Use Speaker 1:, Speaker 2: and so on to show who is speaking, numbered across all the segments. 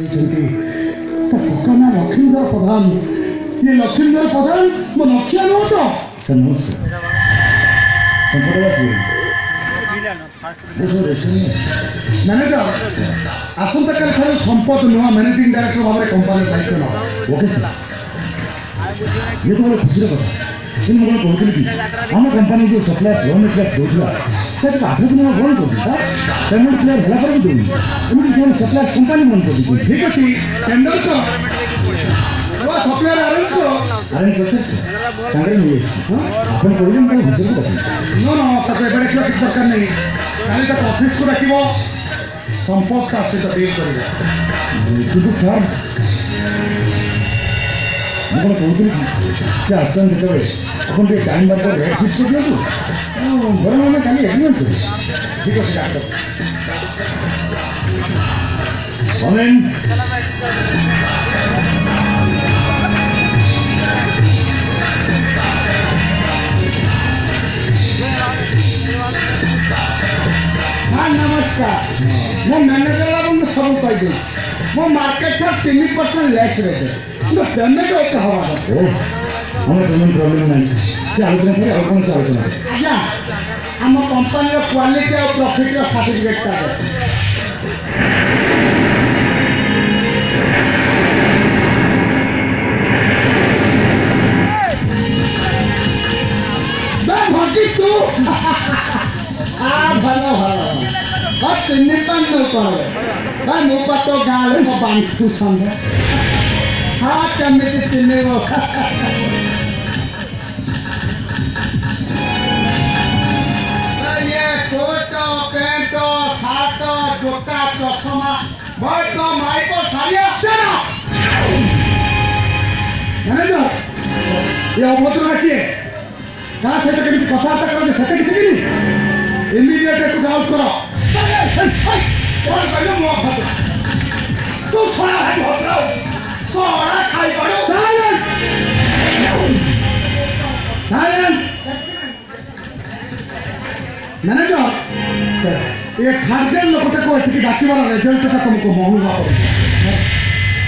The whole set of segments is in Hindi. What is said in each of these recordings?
Speaker 1: कना लक्ष्मीधर प्रधान ये लक्ष्मीधर प्रधान मो नखिया नो तो नमस्कार संपदवासी मैनेजर आसंता काल ठार संपद नुआ मैनेजिंग डायरेक्टर भाव में कंपनी दायित्व न ओके सर ये तो बड़ा खुशी कथा कि मुझे कहते कि आम कंपनी जो सप्लायर्स लोन क्लास दूसरा से 8 दिन बंद कर दिया पेमेंट क्लियर होला पर भी देनी एमती से सप्लायर कंपनी बंद कर दी ठीक अछि टेंडर कर वो सप्लायर अरेंज कर सर संगे मिले हां अपन कोइले मैं भीतर को नो नो तब एबडे क्यों किस दरकार नहीं काली तक ऑफिस को रखिबो संपर्क का से डील करिबो किंतु सर मुझे कहते से आसन जो अपन के टाइम बार पर रेट फिक्स कर दिया बरम आम खाली एग्रीमेंट कर ठीक है डॉक्टर कमेन हाँ नमस्कार मो मैनेजर बाबू सब कह मो मार्केट था 3% लेस रेट पेमेंट एक हवा हमें पेमेंट प्रॉब्लम नहीं से आलोचना थे और कौन से आलोचना आज्ञा आम कंपनी क्वालिटी और प्रॉफिट सर्टिफिकेट का तू भलो भलो और चिन्नी पान न करे भाई मो तो गाल में बांधू संगे हाँ केमिति चिन्नी वो ये कोट पैंट शर्ट जोटा चश्मा भाई तो माई को सारिया चलो मैनेजर ये अभद्र रखिए कहाँ से तो कभी कथाबार्ता करोगे सत्य किसी की नहीं इमीडिएट टू आउट करो कौन कहलो मुआ फटे तू सोना है भद्र सोना खाई पड़ो साइलेंट साइलेंट मैनेजर सर ये थर्ड ग्रेड लोकटा को एतिकी डाकिबार रिजल्ट का तुमको महंगा पड़े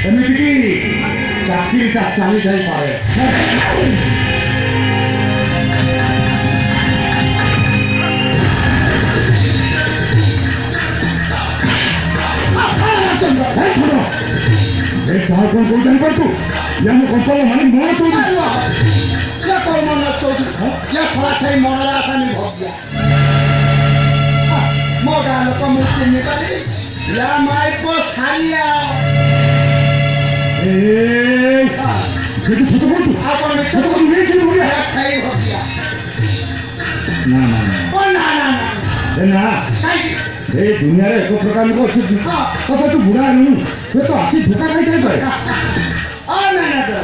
Speaker 1: एमिति की चाकरी का चाली जाई पारे कौन कोई जान पर तू या मैं कंपनी माने मोड़ तो या कौन मन तो या साला सही मोड़ा आशा नहीं हो गया मोड़ा लोग मुझसे निकाली या माई को सालिया ए ये तो छोटा बोल तू आप में छोटा बोल नहीं चल बोलिए सही हो गया ना ना ना ना ए दुनिया रे एक प्रकार को अच्छे पता तू बुरा नहीं ये तो आखी धोखा खाई खाई पाए आ ना ना तो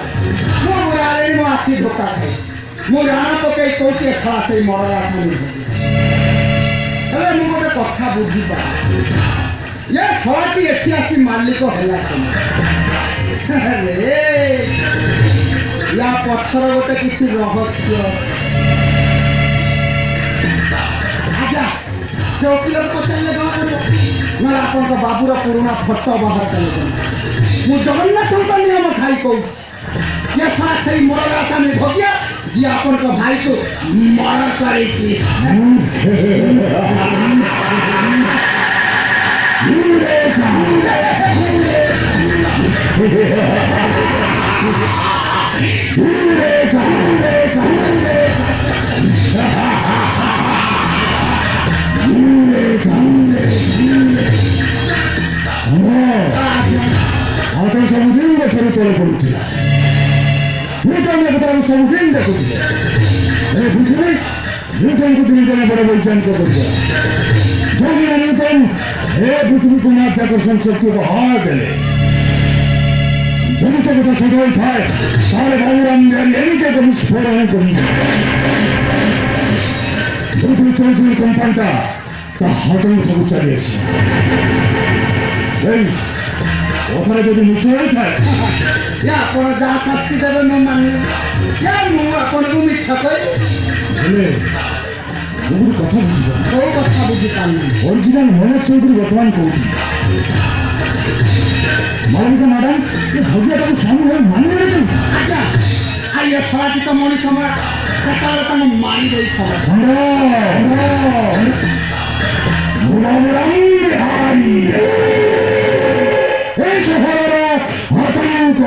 Speaker 1: मो बुरा रे मो आखी धोखा खाई मो जाना तो कई कोची खा से मरला सानी अरे मो गोटे कथा बुझी पा ये सवाटी ऐतिहासी मालिक हैला अरे या पछर गोटे किसी रहस्य चौकीदार को चलने जमा करो मैं आपन का बाबूरा पुराना फोटो बाहर चले जाऊं मु जगन्नाथ का नियम खाई को ये साथ सही मरल आशा में भगिया जी आपन का भाई को मर्डर करे छी आता सबुदिन देखरे तोले पड़ुथिला न्यूटन के तरह सबुदिन देखुथिले ए बुझले न्यूटन को दिन दिन बड़े वैज्ञानिक को दिया जोगी न्यूटन ए पृथ्वी को माध्याकर्षण शक्ति को हार देले जब तक तो सदैव था सारे बाबूराम यानी के विस्फोरण करी पृथ्वी चौधरी कंपनी का हाथों में सब चले ओपरे যদি নিচে থাকে या अपन जा शास्ति देवे न माने या मु अपन को मिछ कई हेले मुगु कथा बुझिबा को कथा बुझि पानी ओरिजिनल मन चौधरी वर्तमान कहूती ମାଳବିକା ମ୍ୟାଡାମ ଏ ଭଗିଆଟାକୁ ସ୍ୱାମୀ ଭାବେ ମାନି ନେଇଛନ୍ତି।
Speaker 2: ଆଜ୍ଞା ଆଜ୍ଞା ଛୁଆଟି ତ ମଣିଷ ମା କେତେବେଳେ ତାଙ୍କୁ ମାରି ଦେଇଥିବ
Speaker 1: ଷଣ୍ଢ ଏ ସହରର ଆତଙ୍କ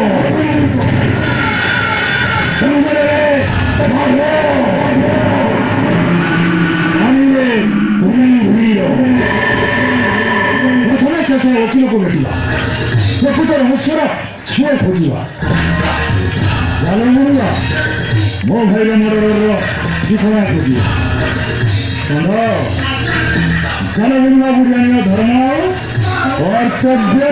Speaker 1: ପ୍ରଥମେ ଶେଷ ଓକିଲକୁ ଭେଟିବା, ପ୍ରକୃତ ରହସ୍ୟର ଛୁଆ ଖୋଜିବା। ଜାଲ ମିଳିଲା ମୋ ଭାଇର ମର୍ଡରର ଠିକଣା ଖୋଜିବା। ଷଣ୍ଢ ଜାଲ ମିଳିବା ବୁଡ଼ି ଆଣିବା ଧର୍ମ କର୍ତ୍ତବ୍ୟ।